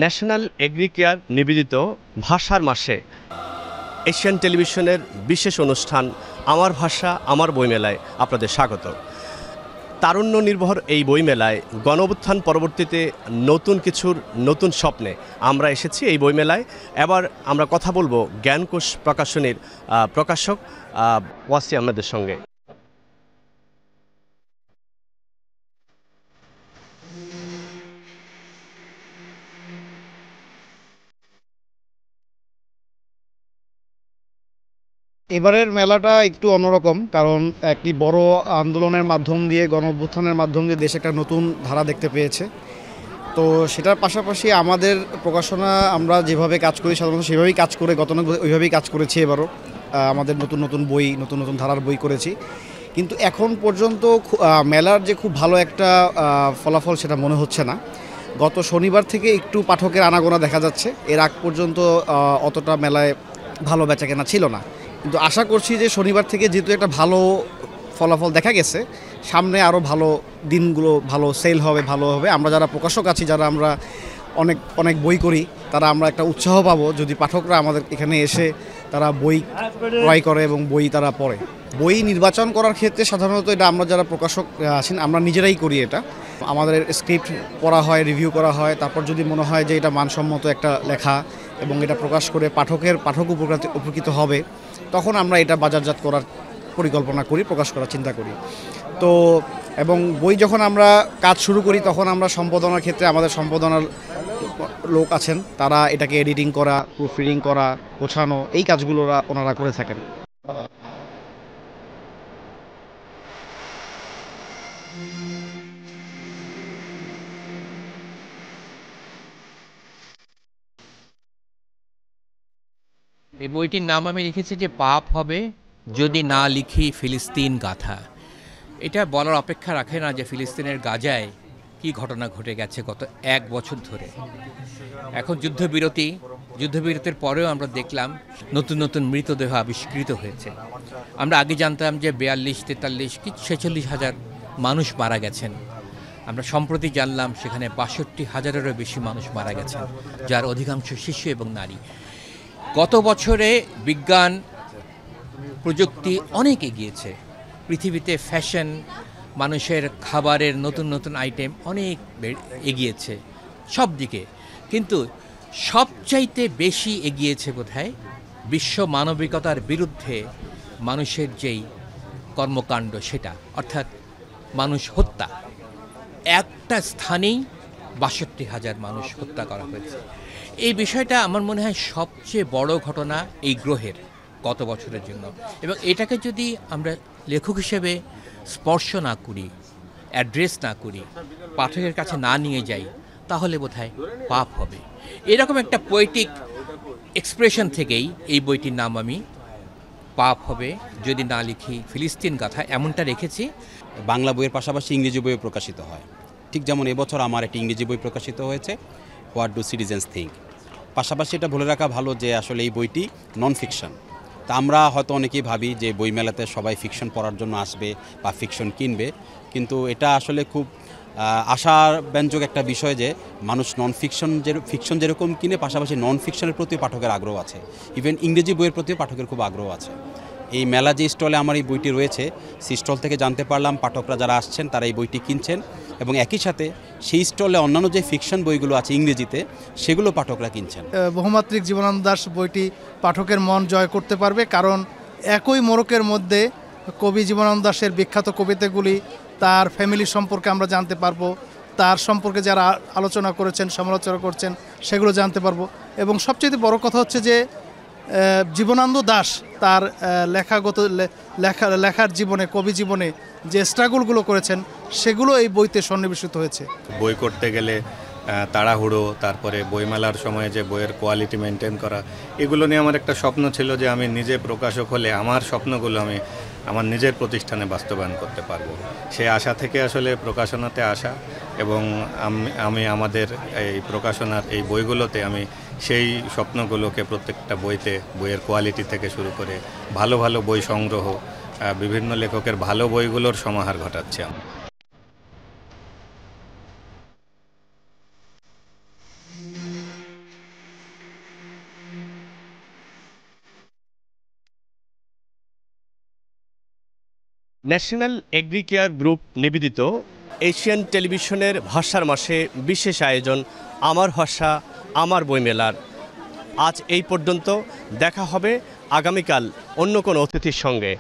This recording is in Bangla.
ন্যাশনাল এগ্রিকেয়ার নিবেদিত ভাষার মাসে এশিয়ান টেলিভিশনের বিশেষ অনুষ্ঠান আমার ভাষা আমার বইমেলায় আপনাদের স্বাগত। তারুণ্য নির্ভর এই বইমেলায় গণঅভ্যুত্থান পরবর্তীতে নতুন কিছুর নতুন স্বপ্নে আমরা এসেছি এই বইমেলায়। এবার আমরা কথা বলবো জ্ঞানকোষ প্রকাশনীর প্রকাশক ওয়াসি আহমেদের সঙ্গে। এবারের মেলাটা একটু অন্যরকম, কারণ একটি বড় আন্দোলনের মাধ্যম দিয়ে, গণঅভ্যুত্থানের মাধ্যম দিয়ে দেশ একটা নতুন ধারা দেখতে পেয়েছে। তো সেটার পাশাপাশি আমাদের প্রকাশনা আমরা যেভাবে কাজ করি সাধারণত সেভাবেই কাজ করে ওইভাবেই কাজ করেছি। এবারও আমাদের নতুন নতুন বই, নতুন নতুন ধারার বই করেছি, কিন্তু এখন পর্যন্ত মেলার যে খুব ভালো একটা ফলাফল সেটা মনে হচ্ছে না। গত শনিবার থেকে একটু পাঠকের আনাগোনা দেখা যাচ্ছে, এর আগ পর্যন্ত অতটা মেলায় ভালো বেচাকেনা ছিল না। কিন্তু আশা করছি যে শনিবার থেকে যেহেতু একটা ভালো ফলাফল দেখা গেছে, সামনে আরও ভালো দিনগুলো ভালো সেল হবে, ভালো হবে। আমরা যারা প্রকাশক আছি, যারা আমরা অনেক অনেক বই করি, তারা আমরা একটা উৎসাহ পাবো যদি পাঠকরা আমাদের এখানে এসে তারা বই ক্রয় করে এবং বই তারা পড়ে। বই নির্বাচন করার ক্ষেত্রে সাধারণত এটা আমরা যারা প্রকাশক আছেন আমরা নিজেরাই করি। এটা আমাদের স্ক্রিপ্ট পড়া হয়, রিভিউ করা হয়, তারপর যদি মনে হয় যে এটা মানসম্মত একটা লেখা এবং এটা প্রকাশ করে পাঠক উপকৃত হবে, তখন আমরা এটা বাজারজাত করার পরিকল্পনা করি, প্রকাশ করার চিন্তা করি। তো এবং বই যখন আমরা কাজ শুরু করি তখন আমরা সম্পাদনার ক্ষেত্রে আমাদের সম্পাদনার লোক আছেন, তারা এটাকে এডিটিং করা, প্রুফরিডিং করা, গোছানো, এই কাজগুলো ওনারা করে থাকেন। এই বইটির নাম আমি লিখেছি যে পাপ হবে যদি না লিখি ফিলিস্তিন গাথা। এটা বলার অপেক্ষা রাখে না যে ফিলিস্তিনের গাজায় কি ঘটনা ঘটে গেছে গত 1 বছর ধরে। এখন যুদ্ধবিরতির পরেও আমরা দেখলাম নতুন নতুন মৃতদেহ আবিষ্কৃত হয়েছে। আমরা আগে জানতাম যে 42, 43 কি 46 হাজার মানুষ মারা গেছেন। আমরা সম্প্রতি জানলাম সেখানে 62,000-এরও বেশি মানুষ মারা গেছেন, যার অধিকাংশ শিশু এবং নারী। গত বছরে বিজ্ঞান প্রযুক্তি অনেক এগিয়েছে, পৃথিবীতে ফ্যাশন, মানুষের খাবারের নতুন নতুন আইটেম অনেক এগিয়েছে সব দিকে, কিন্তু সবচাইতে বেশি এগিয়েছে বোধহয় বিশ্ব মানবিকতার বিরুদ্ধে মানুষের যেই কর্মকাণ্ড, সেটা অর্থাৎ মানুষ হত্যা। একটা স্থানেই 62,000 মানুষ হত্যা করা হয়েছে। এই বিষয়টা আমার মনে হয় সবচেয়ে বড় ঘটনা এই গ্রহের গত বছরের জন্য, এবং এটাকে যদি আমরা লেখক হিসেবে স্পর্শ না করি, অ্যাড্রেস না করি, পাঠকের কাছে না নিয়ে যাই, তাহলে বোধহয় পাপ হবে। এরকম একটা পোয়েটিক এক্সপ্রেশন থেকেই এই বইটির নাম আমি পাপ হবে যদি না লিখি ফিলিস্তিন গাথা এমনটা রেখেছি। বাংলা বইয়ের পাশাপাশি ইংরেজি বইও প্রকাশিত হয়, ঠিক যেমন এবছর আমার একটি ইংরেজি বই প্রকাশিত হয়েছে, হোয়াট ডু সিটিজেন্স থিঙ্ক। পাশাপাশি এটা বলে রাখা ভালো যে আসলে এই বইটি নন ফিকশন। তা আমরা হয়তো অনেকেই ভাবি যে বইমেলাতে সবাই ফিকশন পড়ার জন্য আসবে বা ফিকশন কিনবে, কিন্তু এটা আসলে খুব আশাব্যঞ্জক একটা বিষয় যে মানুষ ফিকশন যেরকম কিনে, পাশাপাশি নন ফিকশনের প্রতি পাঠকের আগ্রহ আছে, ইভেন ইংরেজি বইয়ের প্রতিও পাঠকের খুব আগ্রহ আছে। এই মেলা যে স্টলে আমার এই বইটি রয়েছে, সেই স্টল থেকে জানতে পারলাম পাঠকরা যারা আসছেন তারা এই বইটি কিনছেন, এবং একই সাথে সেই স্টলে অন্যান্য যে ফিকশন বইগুলো আছে ইংরেজিতে, সেগুলো পাঠকরা কিনছেন। বহুমাত্রিক জীবনানন্দ দাশ বইটি পাঠকের মন জয় করতে পারবে, কারণ একই মোড়কের মধ্যে কবি জীবনানন্দ দাশের বিখ্যাত কবিতাগুলি, তার ফ্যামিলি সম্পর্কে আমরা জানতে পারবো, তার সম্পর্কে যারা আলোচনা করেছেন, সমালোচনা করছেন, সেগুলো জানতে পারবো। এবং সবচেয়ে বড় কথা হচ্ছে যে জীবনানন্দ দাশ তার লেখার জীবনে, কবি জীবনে যে স্ট্রাগলগুলো করেছেন, সেগুলো এই বইতে সন্নিবেশিত হয়েছে। বই করতে গেলে তাড়াহুড়ো, তারপরে বইমেলার সময় যে বইয়ের কোয়ালিটি মেনটেন করা, এগুলো নিয়ে আমার একটা স্বপ্ন ছিল যে আমি নিজে প্রকাশক হলে আমার স্বপ্নগুলো আমি আমার নিজের প্রতিষ্ঠানে বাস্তবায়ন করতে পারবো। সেই আশা থেকে আসলে প্রকাশনাতে আসা, এবং আমি আমাদের এই প্রকাশনার এই বইগুলোতে আমি সেই স্বপ্নগুলোকে প্রত্যেকটা বইতে, বইয়ের কোয়ালিটি থেকে শুরু করে ভালো ভালো বই সংগ্রহ, বিভিন্ন লেখকের ভালো বইগুলোর সমাহার ঘটাচ্ছি আমি। ন্যাশনাল এগ্রিকেয়ার গ্রুপ নিবেদিত এশিয়ান টেলিভিশনের ভাষার মাসে বিশেষ আয়োজন আমার ভাষা আমার বইমেলার আজ এই পর্যন্ত। দেখা হবে আগামীকাল অন্য কোনো অতিথির সঙ্গে।